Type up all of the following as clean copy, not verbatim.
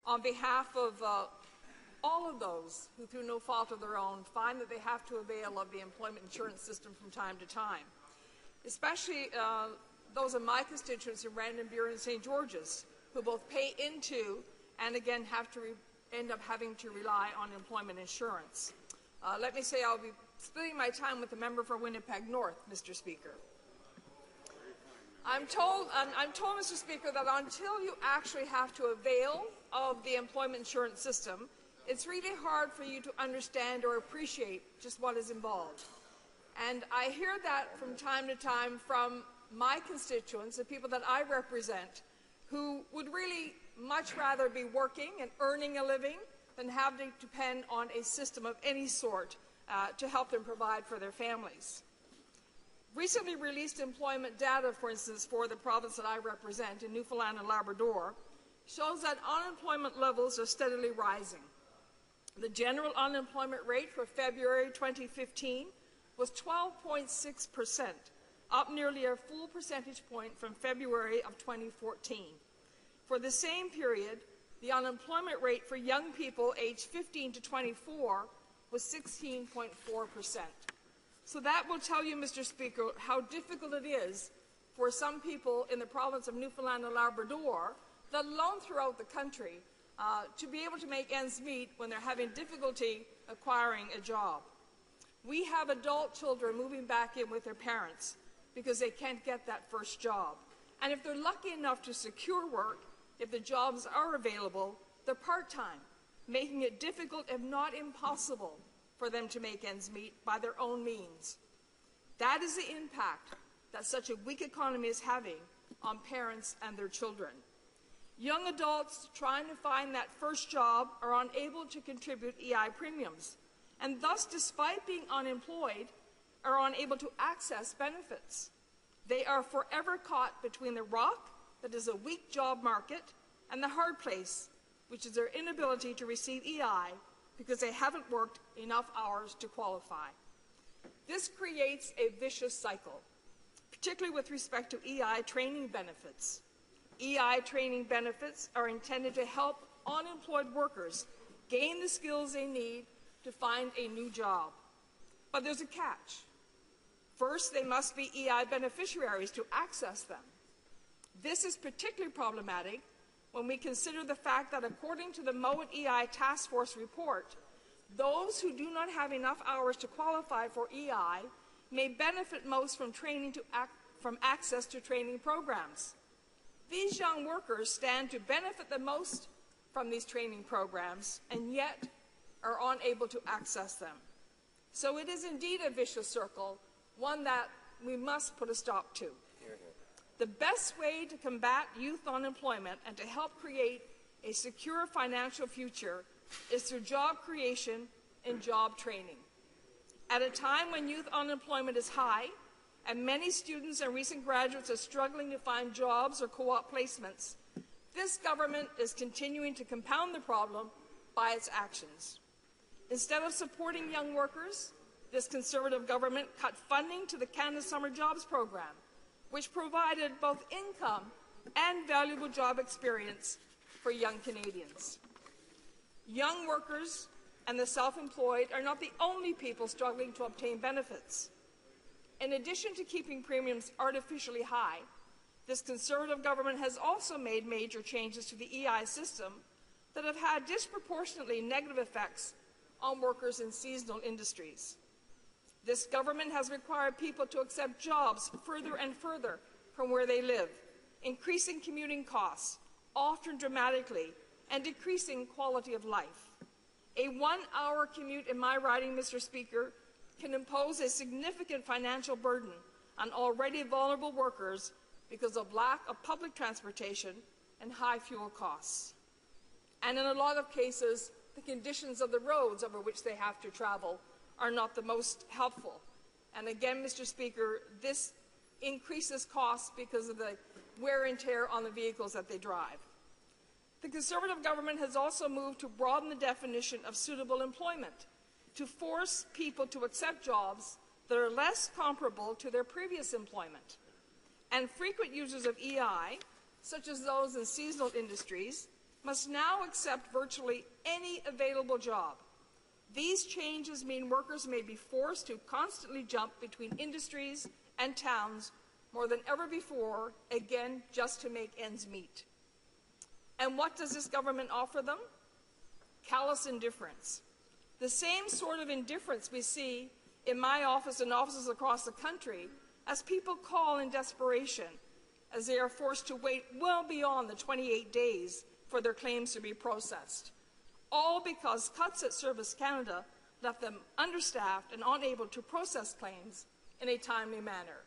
on behalf of all of those who, through no fault of their own, find that they have to avail of the employment insurance system from time to time, especially those of my constituents in Randenbury Bureau and St. George's, who both pay into and again have to end up having to rely on employment insurance. Let me say I'll be splitting my time with the member for Winnipeg North, Mr. Speaker. I'm told, Mr. Speaker, that until you actually have to avail of the employment insurance system, it's really hard for you to understand or appreciate just what is involved. And I hear that from time to time from my constituents, the people that I represent, who would really much rather be working and earning a living than having to depend on a system of any sort to help them provide for their families. Recently released employment data, for instance, for the province that I represent in Newfoundland and Labrador, shows that unemployment levels are steadily rising. The general unemployment rate for February 2015 was 12.6%, up nearly a full percentage point from February of 2014. For the same period, the unemployment rate for young people aged 15 to 24 was 16.4%. So that will tell you, Mr. Speaker, how difficult it is for some people in the province of Newfoundland and Labrador, let alone throughout the country, to be able to make ends meet when they're having difficulty acquiring a job. We have adult children moving back in with their parents because they can't get that first job. And if they're lucky enough to secure work, if the jobs are available, they're part-time, making it difficult, if not impossible, for them to make ends meet by their own means. That is the impact that such a weak economy is having on parents and their children. Young adults trying to find that first job are unable to contribute EI premiums, and thus, despite being unemployed, are unable to access benefits. They are forever caught between the rock that is a weak job market and the hard place, which is their inability to receive EI because they haven't worked enough hours to qualify. This creates a vicious cycle, particularly with respect to EI training benefits. EI training benefits are intended to help unemployed workers gain the skills they need to find a new job. But there's a catch. First, they must be EI beneficiaries to access them. This is particularly problematic when we consider the fact that according to the Mowat EI Task Force report, those who do not have enough hours to qualify for EI may benefit most from from access to training programs. These young workers stand to benefit the most from these training programs and yet are unable to access them. So it is indeed a vicious circle, one that we must put a stop to. The best way to combat youth unemployment and to help create a secure financial future is through job creation and job training. At a time when youth unemployment is high and many students and recent graduates are struggling to find jobs or co-op placements, this government is continuing to compound the problem by its actions. Instead of supporting young workers, this Conservative government cut funding to the Canada Summer Jobs Program, which provided both income and valuable job experience for young Canadians. Young workers and the self-employed are not the only people struggling to obtain benefits. In addition to keeping premiums artificially high, this Conservative government has also made major changes to the EI system that have had disproportionately negative effects on workers in seasonal industries. This government has required people to accept jobs further and further from where they live, increasing commuting costs, often dramatically, and decreasing quality of life. A 1-hour commute in my riding, Mr. Speaker, can impose a significant financial burden on already vulnerable workers because of lack of public transportation and high fuel costs. And in a lot of cases, the conditions of the roads over which they have to travel are not the most helpful. And again, Mr. Speaker, this increases costs because of the wear and tear on the vehicles that they drive. The Conservative government has also moved to broaden the definition of suitable employment, to force people to accept jobs that are less comparable to their previous employment. And frequent users of EI, such as those in seasonal industries, must now accept virtually any available job. These changes mean workers may be forced to constantly jump between industries and towns more than ever before, again, just to make ends meet. And what does this government offer them? Callous indifference. The same sort of indifference we see in my office and offices across the country as people call in desperation as they are forced to wait well beyond the 28 days for their claims to be processed. All because cuts at Service Canada left them understaffed and unable to process claims in a timely manner.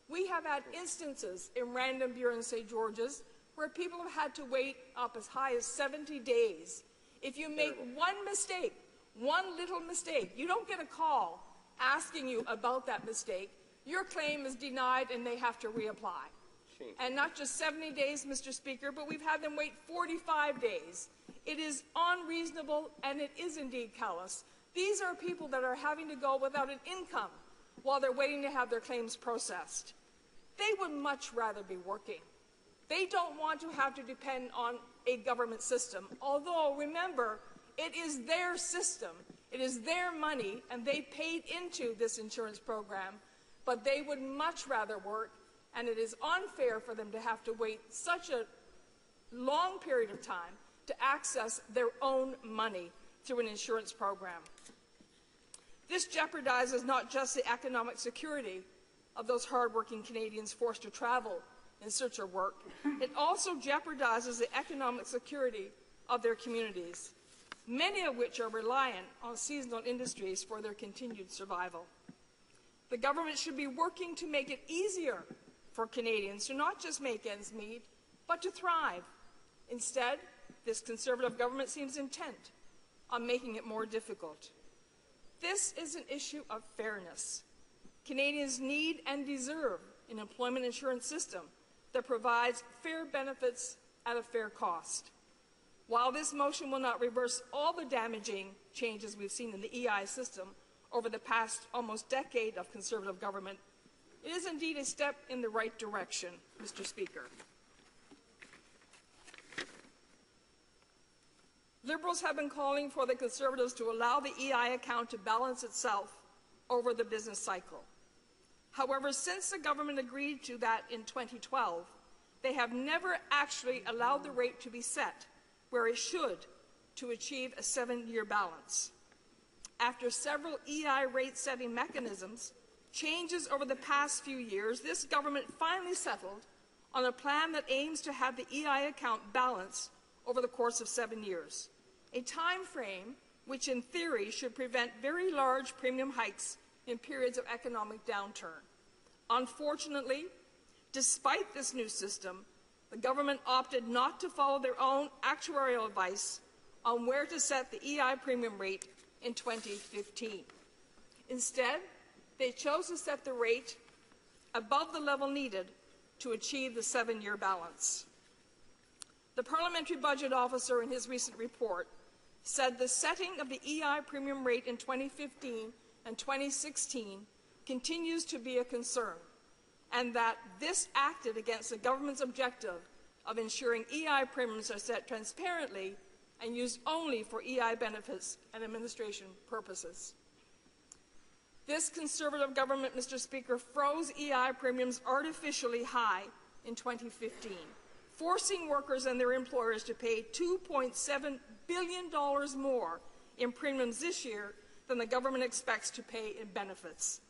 We have had instances in Random Bureau and St. George's where people have had to wait up as high as 70 days. If you make one mistake, one little mistake, you don't get a call asking you about that mistake. Your claim is denied and they have to reapply. And not just 70 days, Mr. Speaker, but we've had them wait 45 days. It is unreasonable and it is indeed callous. These are people that are having to go without an income while they're waiting to have their claims processed. They would much rather be working. They don't want to have to depend on a government system, although, remember, it is their system, it is their money, and they paid into this insurance program, but they would much rather work, and it is unfair for them to have to wait such a long period of time to access their own money through an insurance program. This jeopardizes not just the economic security of those hardworking Canadians forced to travel in search of work, it also jeopardizes the economic security of their communities, many of which are reliant on seasonal industries for their continued survival. The government should be working to make it easier for Canadians to not just make ends meet, but to thrive. Instead, this Conservative government seems intent on making it more difficult. This is an issue of fairness. Canadians need and deserve an employment insurance system that provides fair benefits at a fair cost. While this motion will not reverse all the damaging changes we've seen in the EI system over the past almost decade of Conservative government, it is indeed a step in the right direction, Mr. Speaker. Liberals have been calling for the Conservatives to allow the EI account to balance itself over the business cycle. However, since the government agreed to that in 2012, they have never actually allowed the rate to be set where it should to achieve a 7-year balance. After several EI rate-setting mechanisms, changes over the past few years, this government finally settled on a plan that aims to have the EI account balanced over the course of 7 years, a time frame which in theory should prevent very large premium hikes in periods of economic downturn. Unfortunately, despite this new system, the government opted not to follow their own actuarial advice on where to set the EI premium rate in 2015. Instead, they chose to set the rate above the level needed to achieve the 7-year balance. The Parliamentary Budget Officer in his recent report said the setting of the EI premium rate in 2015 and 2016 continues to be a concern, and that this acted against the government's objective of ensuring EI premiums are set transparently and used only for EI benefits and administration purposes. This Conservative government, Mr. Speaker, froze EI premiums artificially high in 2015, forcing workers and their employers to pay $2.7 billion more in premiums this year than the government expects to pay in benefits.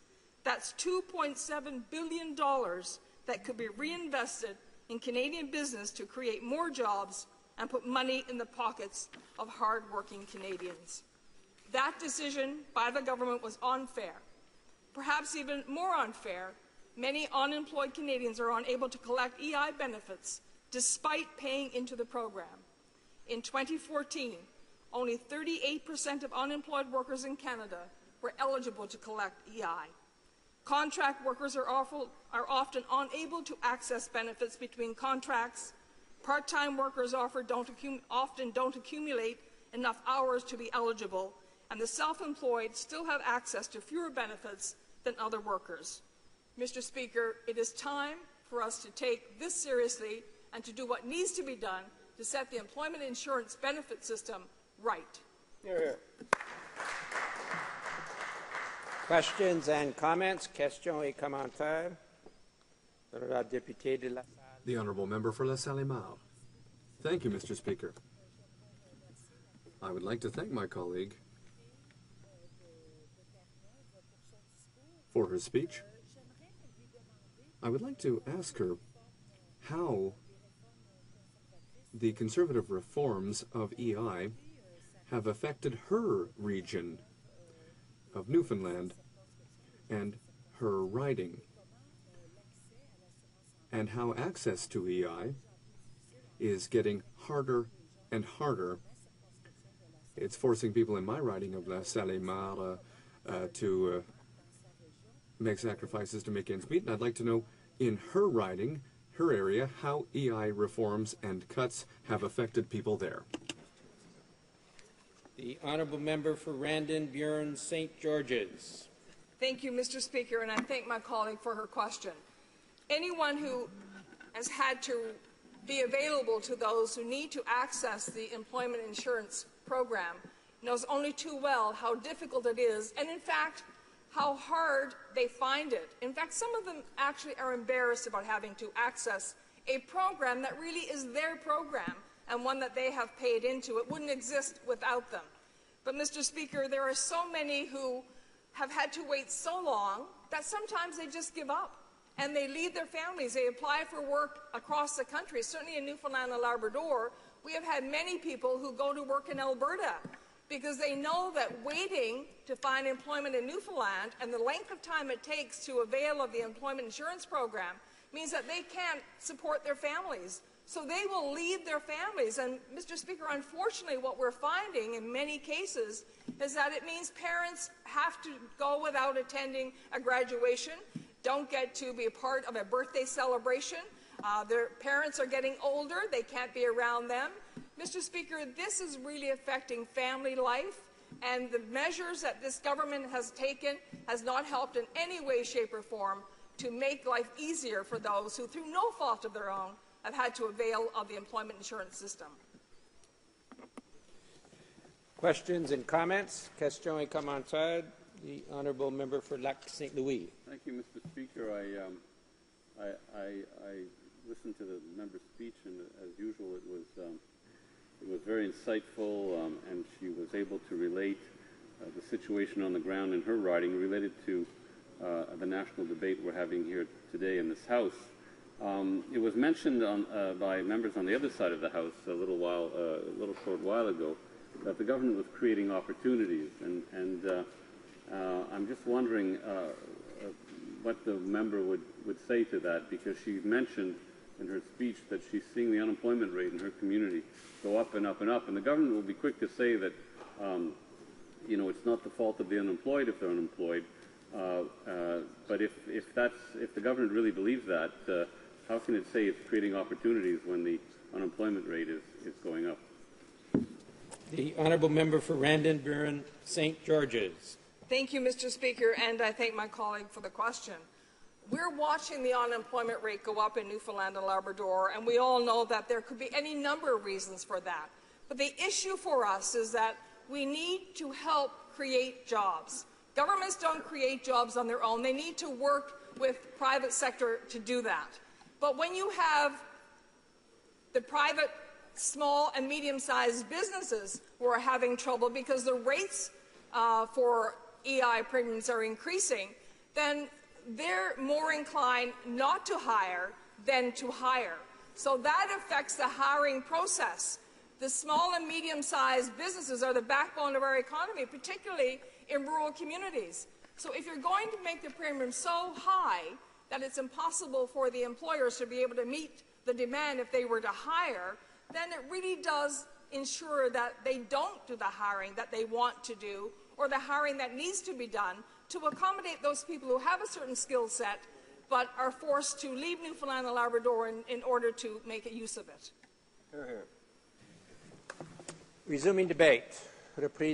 That's $2.7 billion that could be reinvested in Canadian business to create more jobs and put money in the pockets of hard-working Canadians. That decision by the government was unfair. Perhaps even more unfair, many unemployed Canadians are unable to collect EI benefits despite paying into the program. In 2014, only 38% of unemployed workers in Canada were eligible to collect EI. Contract workers are often unable to access benefits between contracts. Part-time workers often don't accumulate enough hours to be eligible, and the self-employed still have access to fewer benefits than other workers. Mr. Speaker, it is time for us to take this seriously and to do what needs to be done to set the employment insurance benefit system right. Hear, hear. Questions and comments? Question et commentaires? La députée de la Salle. The Honourable Member for La Salle-Mar. Thank you, Mr. Speaker. I would like to thank my colleague for her speech. I would like to ask her how the conservative reforms of EI have affected her region of Newfoundland and her riding, and how access to EI is getting harder and harder. It's forcing people in my riding of La Salle-Mar to make sacrifices to make ends meet, and I'd like to know in her riding, her area, how EI reforms and cuts have affected people there. The Honourable Member for Randon, Buren, St. George's. Thank you, Mr. Speaker, and I thank my colleague for her question. Anyone who has had to be available to those who need to access the employment insurance program knows only too well how difficult it is, and in fact, how hard they find it. In fact, some of them actually are embarrassed about having to access a program that really is their program and one that they have paid into. It wouldn't exist without them. But, Mr. Speaker, there are so many who have had to wait so long that sometimes they just give up and they leave their families. They apply for work across the country. Certainly in Newfoundland and Labrador, we have had many people who go to work in Alberta because they know that waiting to find employment in Newfoundland and the length of time it takes to avail of the employment insurance program means that they can't support their families. So they will leave their families. And, Mr. Speaker, unfortunately, what we're finding in many cases is that it means parents have to go without attending a graduation, don't get to be a part of a birthday celebration. Their parents are getting older. They can't be around them. Mr. Speaker, this is really affecting family life, and the measures that this government has taken has not helped in any way, shape, or form to make life easier for those who, through no fault of their own, have had to avail of the employment insurance system. Questions and comments? Question et commentaires. The Honourable Member for Lac St. Louis. Thank you, Mr. Speaker. I listened to the member's speech, and as usual, it was very insightful, and she was able to relate the situation on the ground in her riding related to the national debate we're having here today in this House. It was mentioned by members on the other side of the House a little short while ago that the government was creating opportunities, and I'm just wondering what the member would say to that, because she mentioned in her speech that she's seeing the unemployment rate in her community go up and up and up, and the government will be quick to say that it's not the fault of the unemployed if they're unemployed, but if the government really believes that, how can it say it's creating opportunities when the unemployment rate is going up? The Honourable Member for Randon, Buren, St. George's. Thank you, Mr. Speaker, and I thank my colleague for the question. We're watching the unemployment rate go up in Newfoundland and Labrador, and we all know that there could be any number of reasons for that. But the issue for us is that we need to help create jobs. Governments don't create jobs on their own. They need to work with private sector to do that. But when you have the private small and medium-sized businesses who are having trouble because the rates for EI premiums are increasing, then they're more inclined not to hire than to hire. So that affects the hiring process. The small and medium-sized businesses are the backbone of our economy, particularly in rural communities. So if you're going to make the premium so high that it's impossible for the employers to be able to meet the demand if they were to hire, then it really does ensure that they don't do the hiring that they want to do or the hiring that needs to be done to accommodate those people who have a certain skill set but are forced to leave Newfoundland and Labrador in order to make use of it. Hear, hear. Resuming debate. Reprise